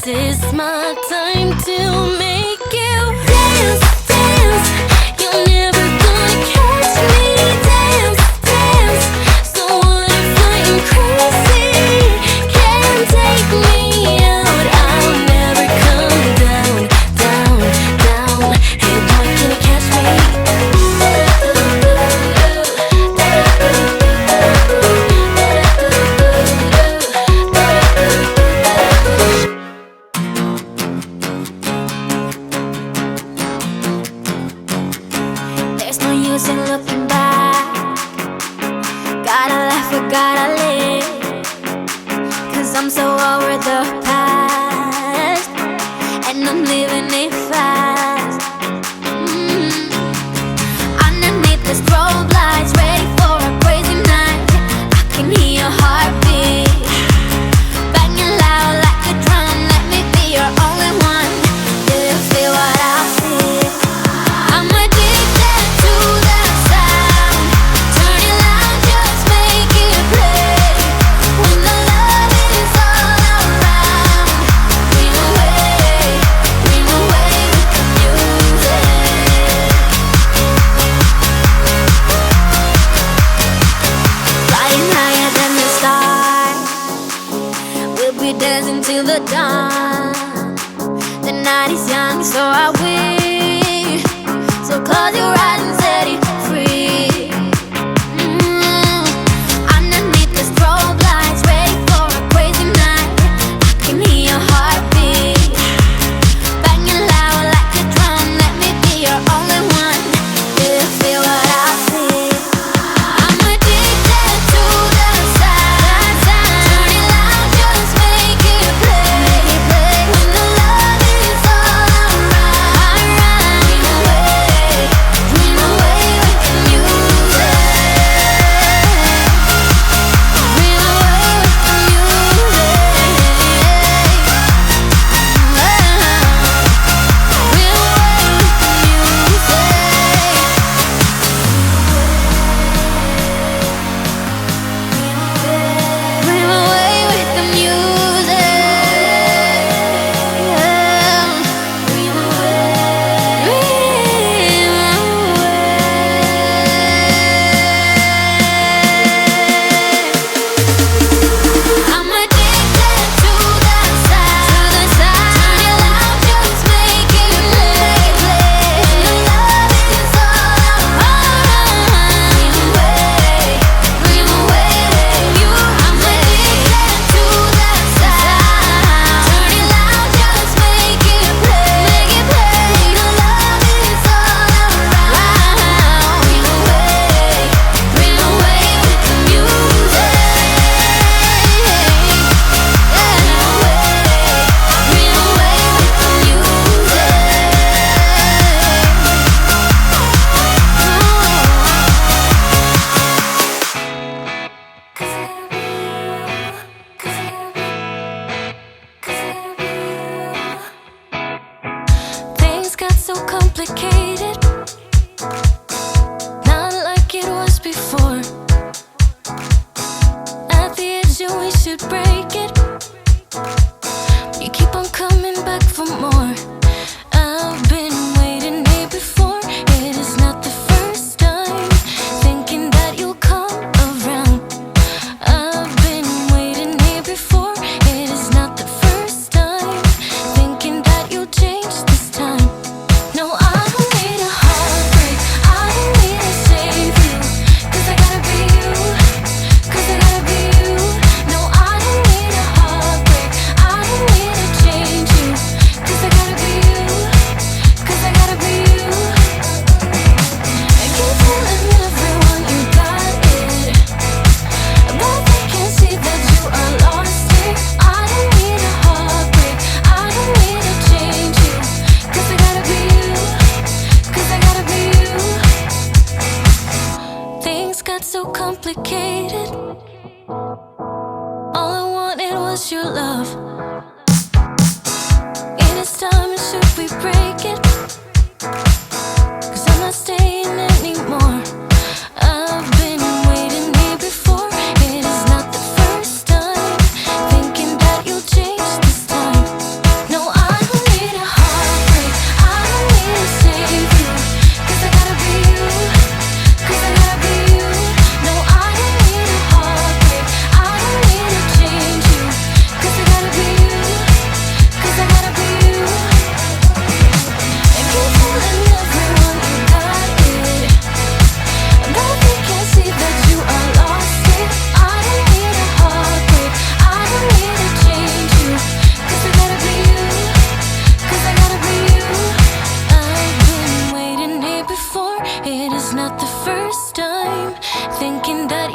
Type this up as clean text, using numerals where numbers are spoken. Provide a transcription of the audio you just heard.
is my time to make you dance, dance. You're never gonna catch me. Dance, dance. So what if I am crazy? Can't take me out. I'll never come down, down, down. Hey boy, can you catch me? There's no use in looking back. Gotta laugh, I gotta live. 'Cause I'm so over the past, and I'm living it fast. Underneath the strobe lights, ready for a crazy night. I can hear your heartbeat banging loud like a drum. Let me be your only one. Do you feel what I feel? I'm addicted to the sound. Turn it loud, just make it play. When the love is all around, dream away with the music. Flying higher than the stars, we'll be dancing till the dawn. The night is young, so I wish. So close your eyes and set it free. Underneath the strobe lights, ready for a crazy night. I can hear your heartbeat banging loud like a drum. Let me be your only one. Do you feel what I feel? I'm addicted to the sound. Turn it loud, just make it play. When the love is all around, dream away with the music. Dream away with the music. Dream away with the music. Dream away with the music. Dream away. I'm addicted to the sound. Turn it loud, just make it play. When the love is all around, dream away with you. I'm addicted to the sound. Turn it loud, just make it play. When the love is all around, dream away with the music. Dream away with the music. Things got so complicated, not like it was before. At the edge, and we should break it. You keep on coming back for more. I've been waiting here before. It is not the first time, thinking that you'll come around. I've been waiting here before. It is not the first time, thinking that you'll change this time. No, I don't need a heartbreak. I don't need to save you. 'Cause I gotta be you. 'Cause I gotta be you. No, I don't need a heartbreak. I don't need to change you. 'Cause I gotta be you. 'Cause I gotta be you. I keep telling everyone you got it, but they can't see that you are lost here. I don't need a heartbreak. I don't need to change you. 'Cause I gotta be you. 'Cause I gotta be you. Things got so complicated. All I wanted was your love. It is time, and should we break it? 'Cause I'm not staying anymore. I've been waiting here before. It is not the first time, thinking that you'll change this time. thinking that